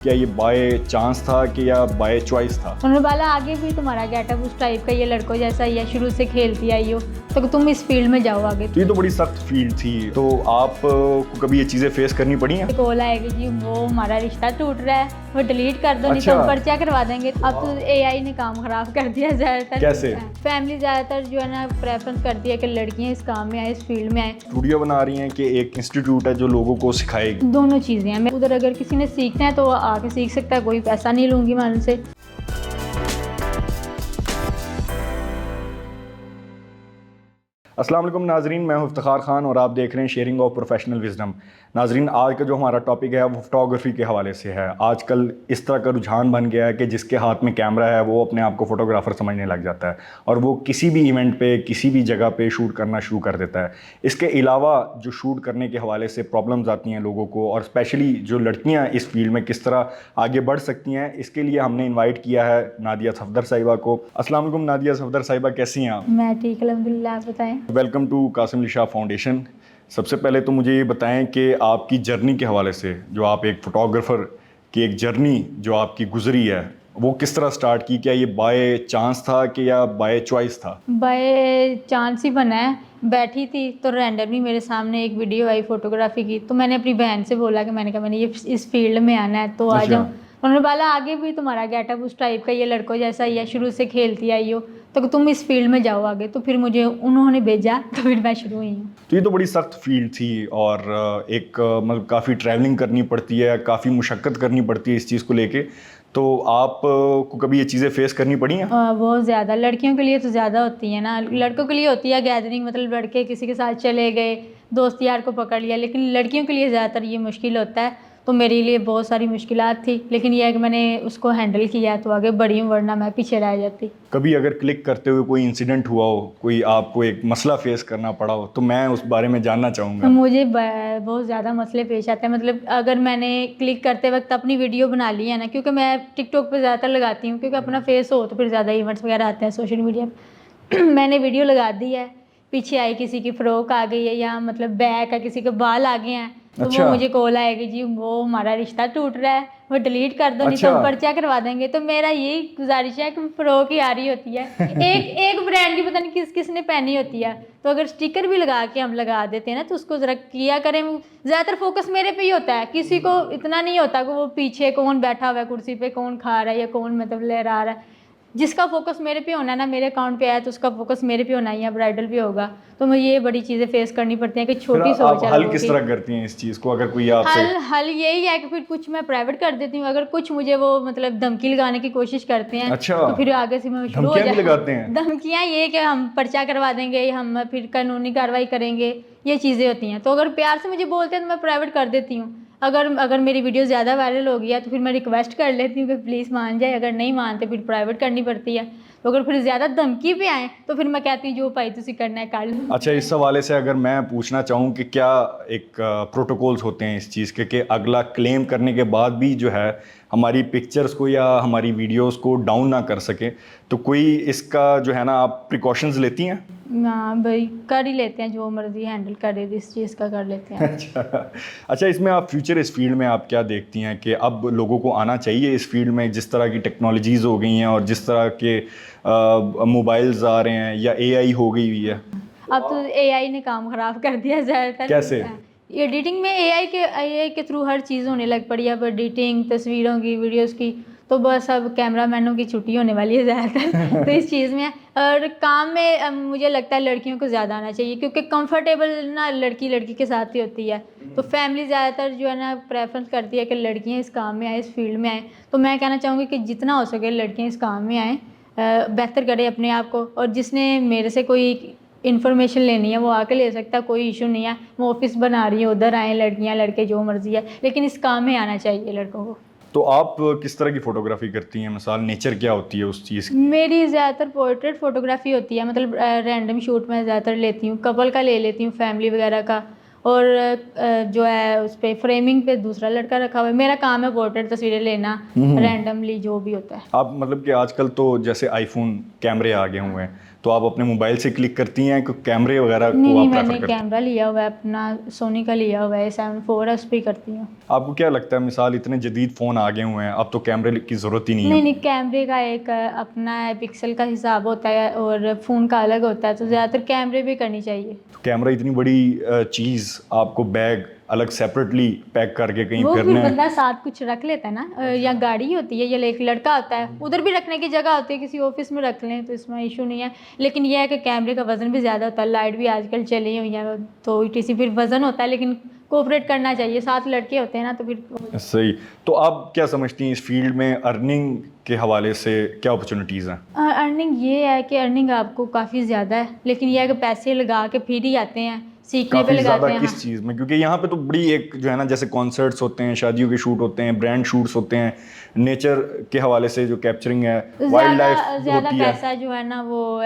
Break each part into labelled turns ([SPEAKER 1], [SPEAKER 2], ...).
[SPEAKER 1] क्या ये by chance था कि या बाय चॉइस था?
[SPEAKER 2] उन्होंने बोला आगे भी तुम्हारा गेटअप उस टाइप का, ये लड़कों जैसा ही है, शुरू से खेलती आई हो तो तुम इस फील्ड में जाओ आगे।
[SPEAKER 1] तो ये तो बड़ी सख्त फील्ड थी, तो आप को कभी ये चीज़ें फेस करनी पड़ी हैं?
[SPEAKER 2] कॉल आएगी जी वो हमारा रिश्ता टूट रहा है, वो डिलीट कर दो, नहीं
[SPEAKER 1] अच्छा।
[SPEAKER 2] तो पर्चा करवा देंगे। अब तो एआई ने काम खराब कर दिया ज़्यादातर।
[SPEAKER 1] कैसे?
[SPEAKER 2] फैमिली ज़्यादातर जो है ना प्रेफरेंस करती है कि लड़कियाँ इस काम में आए, इस फील्ड में आए।
[SPEAKER 1] स्टूडियो बना रही हैं कि एक इंस्टीट्यूट है जो लोगों को सिखाएगी?
[SPEAKER 2] दोनों चीज़ें हैं। मैं उधर अगर किसी ने सीखना है तो वो आके सीख सकता है, कोई पैसा नहीं लूँगी मैं उनसे।
[SPEAKER 1] अस्सलाम वालेकुम नाजरीन, मैं हूं इफ्तिखार खान और आप देख रहे हैं शेयरिंग ऑफ प्रोफेशनल विजडम। नाजरीन, आज का जो हमारा टॉपिक है वो फोटोग्राफी के हवाले से है। आजकल इस तरह का रुझान बन गया है कि जिसके हाथ में कैमरा है वो अपने आप को फ़ोटोग्राफ़र समझने लग जाता है और वो किसी भी इवेंट पे किसी भी जगह पे शूट करना शुरू कर देता है। इसके अलावा जो शूट करने के हवाले से प्रॉब्लम्स आती हैं लोगों को, और स्पेशली जो लड़कियाँ इस फील्ड में किस तरह आगे बढ़ सकती हैं, इसके लिए हमने इन्वाइट किया है नादिया सफदर साहिबा को। अस्सलाम वालेकुम नादिया सफदर साहिबा, कैसी हैं आप?
[SPEAKER 2] मैं ठीक अल्हम्दुलिल्लाह, आप बताएं।
[SPEAKER 1] Welcome to Qasim Ali Shah foundation. सबसे पहले तो मुझे ये बताएं कि आपकी जर्नी के हवाले से, जो आप एक फ़ोटोग्राफ़र की एक जर्नी जो आपकी गुजरी है वो किस तरह स्टार्ट की? क्या ये बाय चांस था कि या बाय चॉइस था?
[SPEAKER 2] बाय चांस ही बना है। बैठी थी तो रैंडमली मेरे सामने एक वीडियो आई फोटोग्राफी की, तो मैंने अपनी बहन से बोला कि मैंने ये इस फील्ड में आना है तो आ
[SPEAKER 1] अच्छा।
[SPEAKER 2] जाओ। उन्होंने बोला आगे भी तुम्हारा गेटअप उस टाइप का, ये लड़कों जैसा ही है, शुरू से खेलती आई हो तो तुम इस फील्ड में जाओ आगे। तो फिर मुझे उन्होंने भेजा तो फिर मैं शुरू हुई हूँ।
[SPEAKER 1] तो ये तो बड़ी सख्त फील्ड थी और एक मतलब काफ़ी ट्रैवलिंग करनी पड़ती है, काफ़ी मुशक्क़त करनी पड़ती है इस चीज़ को लेके। तो आप को कभी ये चीज़ें फेस करनी पड़ी हैं?
[SPEAKER 2] बहुत ज़्यादा। लड़कियों के लिए तो ज़्यादा होती है ना, लड़कों के लिए होती है गैदरिंग, मतलब लड़के किसी के साथ चले गए, दोस्त यार को पकड़ लिया, लेकिन लड़कियों के लिए ज़्यादातर ये मुश्किल होता है। तो मेरे लिए बहुत सारी मुश्किलात थी, लेकिन यह है कि मैंने उसको हैंडल किया तो आगे बढ़ी हूँ, वरना मैं पीछे रह जाती।
[SPEAKER 1] कभी अगर क्लिक करते हुए कोई इंसिडेंट हुआ हो, कोई आपको एक मसला फेस करना पड़ा हो, तो मैं उस बारे में जानना चाहूँगा।
[SPEAKER 2] मुझे बहुत ज़्यादा मसले पेश आते हैं। मतलब अगर मैंने क्लिक करते वक्त अपनी वीडियो बना ली है ना, क्योंकि मैं टिकटॉक पे ज़्यादातर लगाती हूँ, क्योंकि अपना फेस हो तो फिर ज़्यादा इवेंट्स वगैरह आते हैं सोशल मीडिया पे। मैंने वीडियो लगा दी है, पीछे आई किसी की फ़्रॉक आ गई है या मतलब बैक है, किसी के बाल आ गए हैं, तो
[SPEAKER 1] अच्छा।
[SPEAKER 2] वो मुझे कॉल आएगी जी वो हमारा रिश्ता टूट रहा है, वो डिलीट कर दो, नहीं तो
[SPEAKER 1] अच्छा।
[SPEAKER 2] पर्चा करवा देंगे। तो मेरा यही गुजारिश है कि फ़्रॉक ही आ रही होती है, एक एक ब्रांड की, पता नहीं किस ने पहनी होती है, तो अगर स्टिकर भी लगा के हम लगा देते हैं ना तो उसको ज़रा किया करें। ज़्यादातर फोकस मेरे पे ही होता है, किसी को इतना नहीं होता कि वो पीछे कौन बैठा हुआ है कुर्सी पे, कौन खा रहा है या कौन मतलब लहरा रहा है। जिसका फोकस मेरे पे होना है ना, मेरे अकाउंट पे आया तो उसका फोकस मेरे पे होना ही है, ब्राइडल भी होगा। तो मुझे ये बड़ी चीज़ें फेस करनी पड़ती हैं कि
[SPEAKER 1] फिर
[SPEAKER 2] छोटी
[SPEAKER 1] आप
[SPEAKER 2] सोच है
[SPEAKER 1] हल
[SPEAKER 2] लोगों
[SPEAKER 1] किस
[SPEAKER 2] की।
[SPEAKER 1] तरह करती हैं इस चीज़ को, अगर कोई आपसे?
[SPEAKER 2] हल यही है कि फिर कुछ मैं प्राइवेट कर देती हूँ, अगर कुछ मुझे वो मतलब धमकी लगाने की कोशिश करते हैं
[SPEAKER 1] अच्छा।
[SPEAKER 2] तो फिर आगे से मैं शुरू हो
[SPEAKER 1] धमकियाँ भी
[SPEAKER 2] जाए।
[SPEAKER 1] लगाते हैं?
[SPEAKER 2] धमकियाँ ये कि हम पर्चा करवा देंगे, हम फिर कानूनी कार्रवाई करेंगे, ये चीज़ें होती हैं। तो अगर प्यार से मुझे बोलते हैं तो मैं प्राइवेट कर देती हूँ। अगर मेरी वीडियो ज़्यादा वायरल हो गई है तो फिर मैं रिक्वेस्ट कर लेती हूँ कि प्लीज़ मान जाए, अगर नहीं मानते फिर प्राइवेट करनी पड़ती है। तो अगर फिर ज़्यादा धमकी पे आए तो फिर मैं कहती हूँ जो भाई तुसी करना है कर लो।
[SPEAKER 1] अच्छा, इस हवाले से अगर मैं पूछना चाहूँ कि क्या एक प्रोटोकॉल्स होते हैं इस चीज़ के कि अगला क्लेम करने के बाद भी जो है हमारी पिक्चर्स को या हमारी वीडियोस को डाउन ना कर सके, तो कोई इसका जो है ना आप प्रिकॉशंस लेती हैं?
[SPEAKER 2] हाँ भाई, कर ही लेते हैं, जो मर्जी हैंडल करे इस चीज़ का कर लेते हैं।
[SPEAKER 1] अच्छा, इसमें आप फ्यूचर इस फील्ड में आप क्या देखती हैं कि अब लोगों को आना चाहिए इस फील्ड में, जिस तरह की टेक्नोलॉजीज़ हो गई हैं और जिस तरह के मोबाइल्स आ रहे हैं या एआई हो गई हुई है?
[SPEAKER 2] अब तो एआई ने काम खराब कर दिया ज़्यादातर।
[SPEAKER 1] कैसे?
[SPEAKER 2] एडिटिंग में एआई के थ्रू हर चीज़ होने लग पड़ी है। अब एडिटिंग तस्वीरों की, वीडियोस की, तो बस अब कैमरामैनों की छुट्टी होने वाली है ज़्यादातर। तो इस चीज़ में और काम में मुझे लगता है लड़कियों को ज़्यादा आना चाहिए, क्योंकि कंफर्टेबल ना लड़की के साथ ही होती है। तो फैमिली ज़्यादातर जो है ना प्रेफरेंस करती है कि लड़कियाँ इस काम में आए, इस फील्ड में आएँ। तो मैं कहना चाहूँगी कि जितना हो सके लड़कियाँ इस काम में आएँ, बेहतर करें अपने आप को। और जिसने मेरे से कोई इन्फॉर्मेशन लेनी है वो आके ले सकता है, कोई इशू नहीं है। मैं ऑफिस बना रही हूँ, उधर आए लड़कियाँ लड़के जो मर्जी है, लेकिन इस काम में आना चाहिए लड़कों को।
[SPEAKER 1] तो आप किस तरह की फ़ोटोग्राफी करती हैं? मिसाल नेचर क्या होती है उस चीज़ की?
[SPEAKER 2] मेरी ज़्यादातर पोर्ट्रेट फ़ोटोग्राफी होती है, मतलब रैंडम शूट मैं ज़्यादातर लेती हूँ, कपल का ले लेती हूँ, फैमिली वगैरह का। और जो है उस पर फ्रेमिंग पे दूसरा लड़का रखा हुआ है। मेरा काम है पोर्ट्रेट तस्वीरें लेना, रैंडमली जो भी होता है।
[SPEAKER 1] आप मतलब कि आजकल तो जैसे आईफोन कैमरे आ गए हुए हैं, तो आप अपने मोबाइल से क्लिक करती हैं कि कैमरे वगैरह
[SPEAKER 2] नहीं
[SPEAKER 1] को
[SPEAKER 2] नहीं,
[SPEAKER 1] आप
[SPEAKER 2] मैंने
[SPEAKER 1] प्रेफर करती हैं?
[SPEAKER 2] कैमरा लिया हुआ है अपना, सोनी का लिया हुआ है 7 4, उस पर ही करती हूँ।
[SPEAKER 1] आपको क्या लगता है, मिसाल इतने जदीद फ़ोन आ गए हुए हैं, अब तो कैमरे की ज़रूरत ही नहीं
[SPEAKER 2] नहीं
[SPEAKER 1] है?
[SPEAKER 2] नहीं, कैमरे का एक अपना है, पिक्सल का हिसाब होता है और फ़ोन का अलग होता है, तो ज़्यादातर कैमरे भी करनी चाहिए।
[SPEAKER 1] तो कैमरा इतनी बड़ी चीज़, आपको बैग अलग सेपरेटली पैक करके कहीं
[SPEAKER 2] वो फिर
[SPEAKER 1] फिरना है?
[SPEAKER 2] बंदा साथ कुछ रख लेता है ना, या गाड़ी होती है या एक लड़का होता है, उधर भी रखने की जगह होती है, किसी ऑफिस में रख लें तो इसमें इशू नहीं है। लेकिन यह है कि कैमरे का वज़न भी ज़्यादा होता है, लाइट भी आजकल चली हुई है, तो इसी फिर वज़न होता है, लेकिन कोऑपरेट करना चाहिए, साथ लड़के होते हैं ना तो फिर।
[SPEAKER 1] सही। तो आप क्या समझती हैं इस फील्ड में अर्निंग के हवाले से क्या अपॉर्चुनिटीज़ हैं?
[SPEAKER 2] अर्निंग ये है कि अर्निंग आपको काफ़ी ज़्यादा है, लेकिन यह है कि पैसे लगा के फिर ही आते हैं, सीखने पे
[SPEAKER 1] काफ़ी ज़्यादा
[SPEAKER 2] लगाते हैं। हाँ,
[SPEAKER 1] किस चीज़ में? क्योंकि यहाँ पे तो बड़ी एक जो है ना, जैसे कॉन्सर्ट्स होते हैं, शादियों के शूट होते हैं, ब्रांड शूट्स होते हैं, नेचर के हवाले से जो कैप्चरिंग है, वाइल्ड
[SPEAKER 2] ज़्यादा
[SPEAKER 1] लाइफ
[SPEAKER 2] ज़्यादा
[SPEAKER 1] होती है,
[SPEAKER 2] पैसा जो है ना वो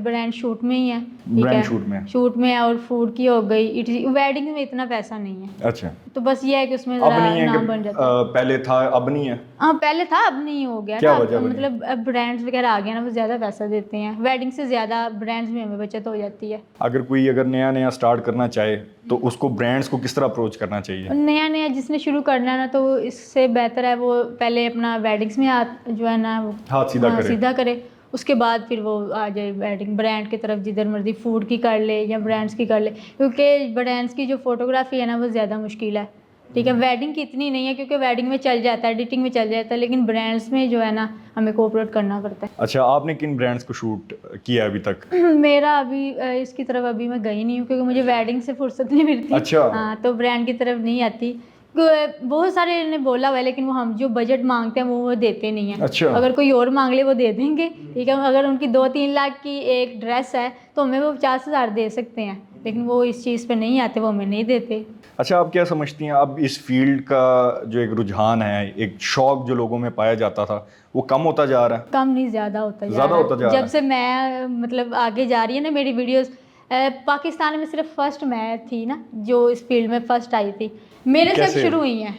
[SPEAKER 2] ब्रांड शूट में ही है, ठीक
[SPEAKER 1] ब्रांड
[SPEAKER 2] है,
[SPEAKER 1] शूट में।
[SPEAKER 2] शूट में है, और फूड की हो गई, वेडिंग में इतना पैसा नहीं है,
[SPEAKER 1] अच्छा,
[SPEAKER 2] तो बस ये है कि उसमें
[SPEAKER 1] अब
[SPEAKER 2] ज़रा
[SPEAKER 1] नहीं है कि
[SPEAKER 2] नाम बन जाता है।
[SPEAKER 1] पहले था अब नहीं है?
[SPEAKER 2] हाँ, पहले था, अब नहीं हो गया
[SPEAKER 1] क्या
[SPEAKER 2] ना,
[SPEAKER 1] वजह
[SPEAKER 2] अब
[SPEAKER 1] बनी?
[SPEAKER 2] मतलब अब ब्रांड्स वगैरह आ गए ना, वो ज़्यादा पैसा देते हैं, वेडिंग से ज़्यादा ब्रांड्स में हमें बचत हो जाती है।
[SPEAKER 1] अगर नया नया स्टार्ट करना चाहे तो उसको ब्रांड्स को किस तरह अप्रोच करना चाहिए?
[SPEAKER 2] नया नया जिसने शुरू करना है ना, तो इससे बेहतर है वो पहले अपना वेडिंग्स में हाथ जो है ना वो
[SPEAKER 1] हाथ सीधा करे।
[SPEAKER 2] सीधा करे, उसके बाद फिर वो आ जाए वेडिंग ब्रांड की तरफ, जिधर मर्जी फूड की कर ले या ब्रांड्स की कर ले, क्योंकि ब्रांड्स की जो फोटोग्राफी है ना वो ज़्यादा मुश्किल है, ठीक है, वेडिंग की इतनी नहीं है, क्योंकि वेडिंग में चल जाता है, एडिटिंग में चल जाता है, लेकिन ब्रांड्स में जो है ना हमें कोऑपरेट करना पड़ता
[SPEAKER 1] अच्छा, आपने किन ब्रांड्स को शूट किया है अभी तक?
[SPEAKER 2] है। मेरा अभी इसकी तरफ अभी मैं गई नहीं हूँ, क्योंकि मुझे वेडिंग से फुर्सत नहीं मिलती।
[SPEAKER 1] अच्छा।
[SPEAKER 2] हाँ, तो ब्रांड की तरफ नहीं आती। बहुत सारे ने बोला हुआ है, लेकिन वो हम जो बजट मांगते हैं वो देते नहीं हैं।
[SPEAKER 1] अच्छा।
[SPEAKER 2] अगर कोई और मांग ले वो दे देंगे, ठीक है, अगर उनकी 2-3 लाख की एक ड्रेस है तो हमें वो 50,000 दे सकते हैं, लेकिन वो इस चीज़ पे नहीं आते, वो हमें नहीं देते।
[SPEAKER 1] अच्छा, आप क्या समझती हैं अब इस फील्ड का जो एक रुझान है, एक शौक जो लोगों में पाया जाता था, वो कम होता जा रहा है?
[SPEAKER 2] कम नहीं, ज़्यादा होता जा
[SPEAKER 1] ज़्यादा
[SPEAKER 2] रहा है।
[SPEAKER 1] होता जा रहा
[SPEAKER 2] जब
[SPEAKER 1] है?
[SPEAKER 2] से मैं मतलब आगे जा रही है ना मेरी वीडियोस, पाकिस्तान में सिर्फ फर्स्ट मैं थी ना जो इस फील्ड में फर्स्ट आई थी, मेरे से अब
[SPEAKER 1] कैसे?
[SPEAKER 2] शुरू हुई हैं।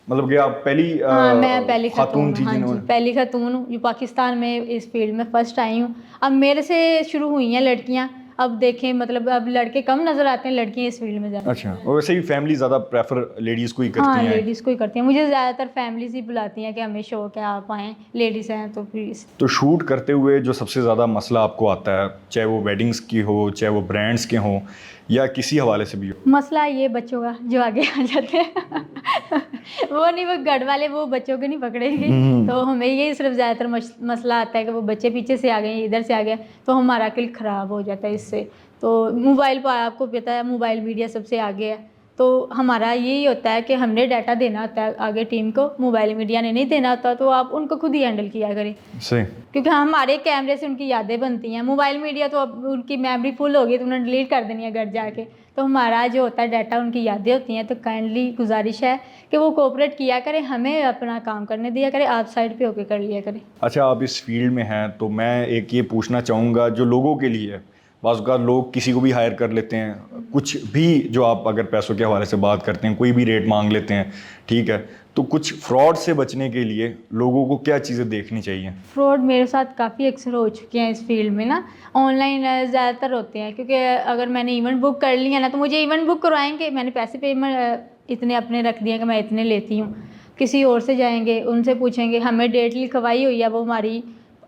[SPEAKER 1] मतलब कि आप पहली
[SPEAKER 2] हाँ, मैं पहली
[SPEAKER 1] खातून थी
[SPEAKER 2] हाँ जी,
[SPEAKER 1] जिन्होंने?
[SPEAKER 2] पहली खातून हूँ जो पाकिस्तान में इस फील्ड में फर्स्ट आई हूँ। अब मेरे से शुरू हुई हैं लड़कियाँ, अब देखें मतलब अब लड़के कम नज़र आते हैं, लड़कियाँ इस फील्ड में ज़्यादा।
[SPEAKER 1] अच्छा, और वैसे ही फैमिली ज़्यादा प्रेफर लेडीज़ को ही
[SPEAKER 2] हाँ,
[SPEAKER 1] करती हैं?
[SPEAKER 2] लेडीज़ को ही करती हैं, मुझे ज़्यादातर फैमिलीज ही बुलाती हैं कि हमें शौक है आप आएँ, लेडीज़ हैं तो प्लीज़।
[SPEAKER 1] तो शूट करते हुए जो सबसे ज़्यादा मसला आपको आता है, चाहे वो वेडिंग्स की हो, चाहे वो ब्रांड्स के हों, या किसी हवाले से भी हो?
[SPEAKER 2] मसला ये बच्चों का जो आगे आ जाते हैं वो नहीं, वो घर वाले वो बच्चों को नहीं पकड़ेंगे, तो हमें यही सिर्फ ज़्यादातर मसला आता है कि वो बच्चे पीछे से आ गए, इधर से आ गए, तो हमारा अकिल ख़राब हो जाता है इससे। तो मोबाइल पर आपको पता है मोबाइल मीडिया सबसे आगे है, तो हमारा यही होता है कि हमने डाटा देना होता है आगे टीम को, मोबाइल मीडिया ने नहीं देना होता, तो आप उनको खुद ही हैंडल किया करें,
[SPEAKER 1] सही।
[SPEAKER 2] क्योंकि हमारे कैमरे से उनकी यादें बनती हैं। मोबाइल मीडिया तो अब उनकी मेमोरी फुल होगी तो उन्होंने डिलीट कर देनी है घर जाके, तो हमारा जो होता है डाटा उनकी यादें होती हैं। तो काइंडली गुजारिश है कि वो कोऑपरेट किया करें, हमें अपना काम करने दिया करें, आप साइड पे होके कर लिया करें।
[SPEAKER 1] अच्छा, आप इस फील्ड में हैं तो मैं एक ये पूछना चाहूँगा जो लोगों के लिए है, बाज़ औक़ात लोग किसी को भी हायर कर लेते हैं, कुछ भी जो आप अगर पैसों के हवाले से बात करते हैं, कोई भी रेट मांग लेते हैं, ठीक है, तो कुछ फ्रॉड से बचने के लिए लोगों को क्या चीज़ें देखनी चाहिए?
[SPEAKER 2] फ्रॉड मेरे साथ काफ़ी अक्सर हो चुके हैं इस फील्ड में ना, ऑनलाइन ज़्यादातर होते हैं, क्योंकि अगर मैंने इवेंट बुक कर लिया ना तो मुझे इवेंट बुक करवाएंगे, मैंने पैसे पेमेंट इतने अपने रख दिए कि मैं इतने लेती हूँ, किसी और से जाएंगे उनसे पूछेंगे, हमें डेट लिखवाई हुई है, वो हमारी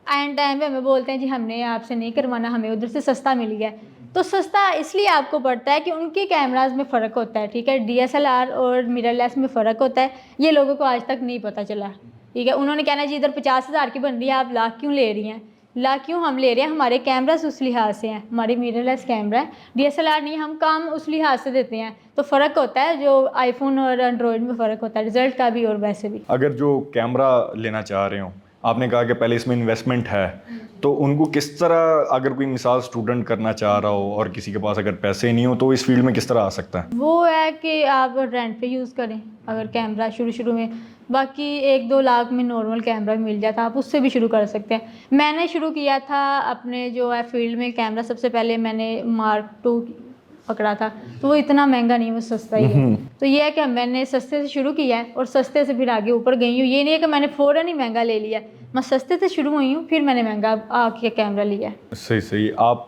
[SPEAKER 2] एंड टाइम पे हमें बोलते हैं जी हमने आपसे नहीं करवाना, हमें उधर से सस्ता मिल गया। तो सस्ता इसलिए आपको पड़ता है कि उनके कैमराज में फ़र्क होता है, ठीक है, DSLR और मिररलेस में फ़र्क होता है, ये लोगों को आज तक नहीं पता चला, ठीक है। उन्होंने कहना जी इधर 50,000 की बन रही है, आप लाख क्यों ले रही हैं, लाख क्यों हम ले रहे हैं, हमारे कैमरास उस लिहाज से हैं, हमारे मिररलेस कैमरा है, DSLR नहीं, हम काम उस लिहाज से देते हैं, तो फ़र्क होता है, जो आईफोन और एंड्रॉयड में फ़र्क होता है, रिज़ल्ट का भी और वैसे भी।
[SPEAKER 1] अगर जो कैमरा लेना चाह रहे हो, आपने कहा कि पहले इसमें इन्वेस्टमेंट है, तो उनको किस तरह, अगर कोई मिसाल स्टूडेंट करना चाह रहा हो और किसी के पास अगर पैसे नहीं हो, तो इस फील्ड में किस तरह आ सकता है?
[SPEAKER 2] वो है कि आप रेंट पे यूज़ करें अगर कैमरा शुरू में, बाकी 1-2 लाख में नॉर्मल कैमरा मिल जाता है, आप उससे भी शुरू कर सकते हैं। मैंने शुरू किया था अपने जो है फील्ड में कैमरा, सबसे पहले मैंने Mark II पकड़ा था, तो वो इतना महंगा नहीं है, वो सस्ता ही है। तो ये है कि मैंने सस्ते से शुरू किया है और सस्ते से फिर आगे ऊपर गई हूँ, ये नहीं है कि मैंने फ़ौरन ही महंगा ले लिया, मैं सस्ते से शुरू हुई हूँ, फिर मैंने महंगा आके कैमरा लिया है।
[SPEAKER 1] सही सही। आप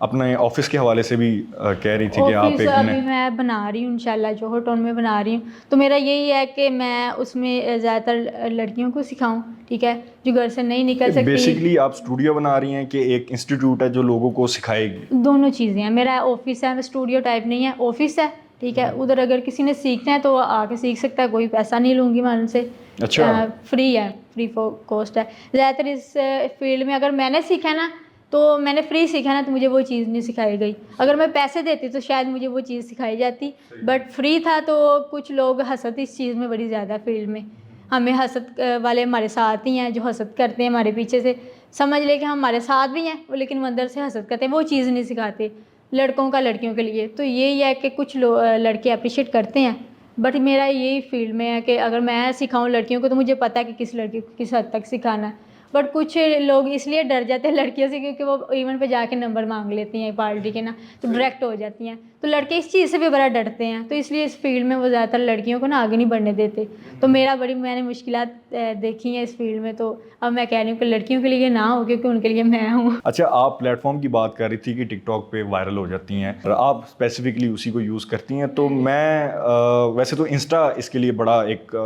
[SPEAKER 1] अपने ऑफिस के हवाले से भी कह रही थी कि आप
[SPEAKER 2] ऑफिस
[SPEAKER 1] एक
[SPEAKER 2] अभी मैं बना रही हूँ इंशाल्लाह, जोहर टाउन में बना रही हूँ। तो मेरा यही है कि मैं उसमें ज़्यादातर लड़कियों को सिखाऊं, ठीक है, जो घर से नहीं निकल सकती।
[SPEAKER 1] बेसिकली आप स्टूडियो बना रही हैं कि एक इंस्टीट्यूट है जो लोगों को सिखाएगी?
[SPEAKER 2] दोनों चीज़ें हैं। मेरा ऑफिस है, स्टूडियो टाइप नहीं है, ऑफिस है, ठीक है। उधर अगर किसी ने सीखना है तो वो आके सीख सकता है, कोई पैसा नहीं लूँगी मैं उनसे।
[SPEAKER 1] अच्छा।
[SPEAKER 2] फ्री है, फ्री कॉस्ट है ज़्यादातर इस फील्ड में। अगर मैंने सीखा है ना, तो मैंने फ्री सीखा ना, तो मुझे वो चीज़ नहीं सिखाई गई। अगर मैं पैसे देती तो शायद मुझे वो चीज़ सिखाई जाती, बट फ्री था तो कुछ लोग हसद इस चीज़ में बड़ी ज़्यादा फील्ड में। हमें हसद वाले हमारे साथ ही हैं, जो हसद करते हैं हमारे पीछे से, समझ ले कि हम हमारे साथ भी हैं वो, लेकिन वो अंदर से हसद करते हैं, वो चीज़ नहीं सिखाते लड़कों का लड़कियों के लिए। तो यही है कि कुछ लड़के अप्रिशिएट करते हैं, बट मेरा यही फील्ड में है कि अगर मैं सिखाऊं लड़कियों को तो मुझे पता है कि किस लड़की को किस हद तक सिखाना है। बट कुछ लोग इसलिए डर जाते हैं लड़कियों से क्योंकि वो इवेंट पे जाके नंबर मांग लेती हैं पार्टी के ना, तो डायरेक्ट हो जाती हैं। तो लड़के इस चीज़ से भी बड़ा डरते हैं, तो इसलिए इस फील्ड में वो ज़्यादातर लड़कियों को ना आगे नहीं बढ़ने देते। तो मैंने मुश्किलात देखी हैं इस फील्ड में, तो अब मैं कह रही हूँ कि लड़कियों के लिए ना हो, क्योंकि उनके लिए मैं हूँ।
[SPEAKER 1] अच्छा, आप प्लेटफॉर्म की बात कर रही थी कि टिकटॉक पे वायरल हो जाती हैं और आप स्पेसिफिकली उसी को यूज़ करती हैं। तो मैं वैसे तो इंस्टा इसके लिए बड़ा एक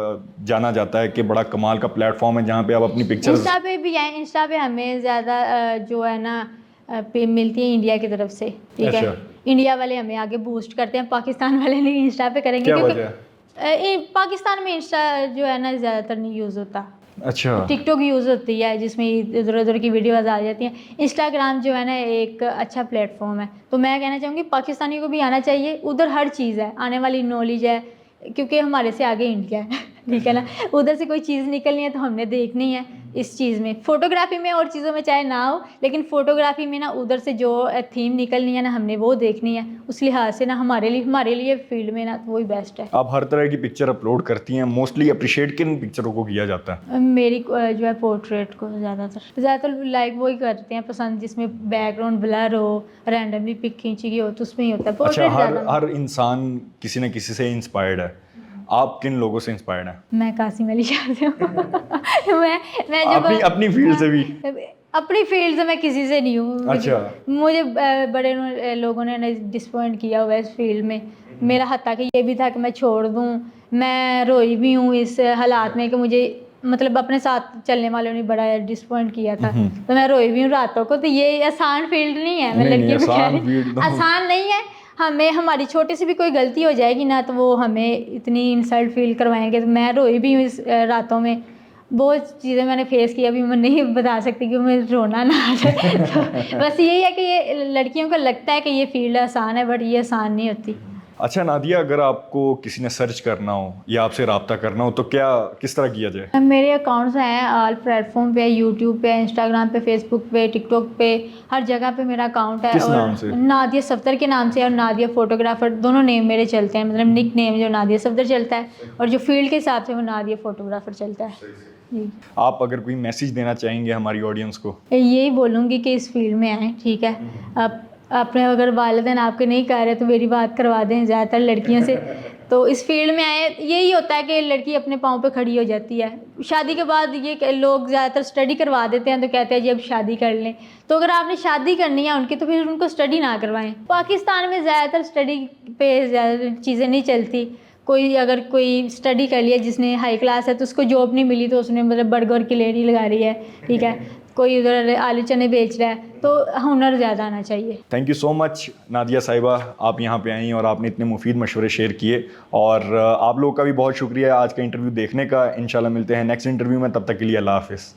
[SPEAKER 1] जाना जाता है कि बड़ा कमाल का प्लेटफॉर्म है जहाँ पे आप अपनी पिक्चर्स।
[SPEAKER 2] इंस्टा पे भी है, इंस्टा पे हमें ज़्यादा जो है ना पे मिलती है इंडिया की तरफ से, ठीक
[SPEAKER 1] अच्छा।
[SPEAKER 2] है। इंडिया वाले हमें आगे बूस्ट करते हैं, पाकिस्तान वाले नहीं इंस्टा पे करेंगे,
[SPEAKER 1] क्या
[SPEAKER 2] क्योंकि
[SPEAKER 1] वजह?
[SPEAKER 2] पाकिस्तान में इंस्टा जो है ना ज़्यादातर नहीं यूज़ होता।
[SPEAKER 1] अच्छा।
[SPEAKER 2] टिकटॉक यूज़ होती है जिसमें इधर उधर की वीडियोज़ आ जाती हैं। इंस्टाग्राम जो है ना एक अच्छा प्लेटफॉर्म है, तो मैं कहना चाहूँगी पाकिस्तानियों को भी आना चाहिए। उधर हर चीज़ है, आने वाली नॉलेज है, क्योंकि हमारे से आगे इंडिया है ठीक है ना। उधर से कोई चीज़ निकलनी है तो हमने देखनी है। इस चीज़ में फोटोग्राफी में और चीज़ों में चाहे ना हो, लेकिन फ़ोटोग्राफी में ना उधर से जो थीम निकलनी है ना, हमने वो देखनी है। उस लिहाज से ना हमारे लिए फील्ड में ना तो वही बेस्ट है।
[SPEAKER 1] आप हर तरह की पिक्चर अपलोड करती हैं, मोस्टली अप्रिशिएट किन पिक्चरों को किया जाता है?
[SPEAKER 2] मेरी जो है पोर्ट्रेट को ज़्यादातर लाइक वही करते हैं पसंद, जिसमें बैकग्राउंड ब्लर हो, रैंडमली पिक खींची गई हो, तो उसमें ही होता है
[SPEAKER 1] अच्छा,
[SPEAKER 2] पोर्ट्रेट
[SPEAKER 1] हर
[SPEAKER 2] ज़्यादा।
[SPEAKER 1] हर इंसान किसी न किसी से इंस्पायर्ड है। आप किन लोगों से इंस्पायर्ड हैं?
[SPEAKER 2] मैं कासिम अली शाह से हूँ मैं जब
[SPEAKER 1] अपनी फील्ड से भी?
[SPEAKER 2] अपनी फील्ड से मैं किसी से नहीं हूँ।
[SPEAKER 1] अच्छा।
[SPEAKER 2] मुझे बड़े लोगों ने डिसपॉइंट किया हुआ है इस फील्ड में। मेरा हत्ता कि ये भी था कि मैं छोड़ दूँ। मैं रोई भी हूँ इस हालात में कि मुझे मतलब अपने साथ चलने वालों ने बड़ा डिसपॉइंट किया था, तो मैं रोई भी हूँ रातों को। तो ये आसान फील्ड नहीं है, मैं
[SPEAKER 1] नहीं,
[SPEAKER 2] लड़कियों को कह
[SPEAKER 1] आसान
[SPEAKER 2] रही
[SPEAKER 1] फील्ड
[SPEAKER 2] हूँ,
[SPEAKER 1] तो
[SPEAKER 2] आसान नहीं है। हमें हमारी छोटी सी भी कोई गलती हो जाएगी ना, तो वो हमें इतनी इंसल्ट फील करवाएंगे। तो मैं रोई भी हूँ इस रातों में। बहुत चीज़ें मैंने फेस की, अभी मैं नहीं बता सकती कि मैं रोना ना आ जाए तो बस यही है कि ये लड़कियों को लगता है कि ये फील्ड आसान है, बट ये आसान नहीं होती।
[SPEAKER 1] अच्छा नादिया, अगर आपको किसी ने सर्च करना हो या आपसे रब्ता करना हो तो किस तरह किया जाए?
[SPEAKER 2] मेरे अकाउंट्स हैं ऑल प्लेटफॉर्म पे, यूट्यूब पे, इंस्टाग्राम पे, फेसबुक पे, टिकटॉक पे, हर जगह पे मेरा अकाउंट है।
[SPEAKER 1] किस
[SPEAKER 2] और
[SPEAKER 1] नाम से?
[SPEAKER 2] नादिया सफदर के नाम से, और नादिया फोटोग्राफर, दोनों नेम मेरे चलते हैं। मतलब निक नेम जो नादिया सफदर चलता है, और जो फील्ड के हिसाब से वो नादिया फोटोग्राफर चलता है जी।
[SPEAKER 1] आप अगर कोई मैसेज देना चाहेंगे हमारी ऑडियंस को?
[SPEAKER 2] यही बोलूँगी कि इस फील्ड में आएँ, ठीक है। आप अपने अगर वालिदैन आपके नहीं कह रहे तो मेरी बात करवा दें ज़्यादातर लड़कियों से। तो इस फील्ड में आए, यही होता है कि लड़की अपने पाँव पे खड़ी हो जाती है। शादी के बाद ये लोग ज़्यादातर स्टडी करवा देते हैं, तो कहते हैं जी अब शादी कर लें। तो अगर आपने शादी करनी है उनकी, तो फिर उनको स्टडी ना करवाएं। पाकिस्तान में ज़्यादातर स्टडी पे ज़्यादा चीज़ें नहीं चलती। अगर कोई स्टडी कर लिया जिसने हाई क्लास है, तो उसको जॉब नहीं मिली तो उसने मतलब बर्गर की लेडी लगा रही है, ठीक है। कोई उधर आलू चने बेच रहा है, तो हुनर ज़्यादा आना चाहिए।
[SPEAKER 1] Thank you so much Nadia साहिबा, आप यहाँ पे आई और आपने इतने मुफीद मशवरे शेयर किए। और आप लोगों का भी बहुत शुक्रिया आज का इंटरव्यू देखने का। इंशाल्लाह मिलते हैं नेक्स्ट इंटरव्यू में, तब तक के लिए अल्लाह हाफिज़।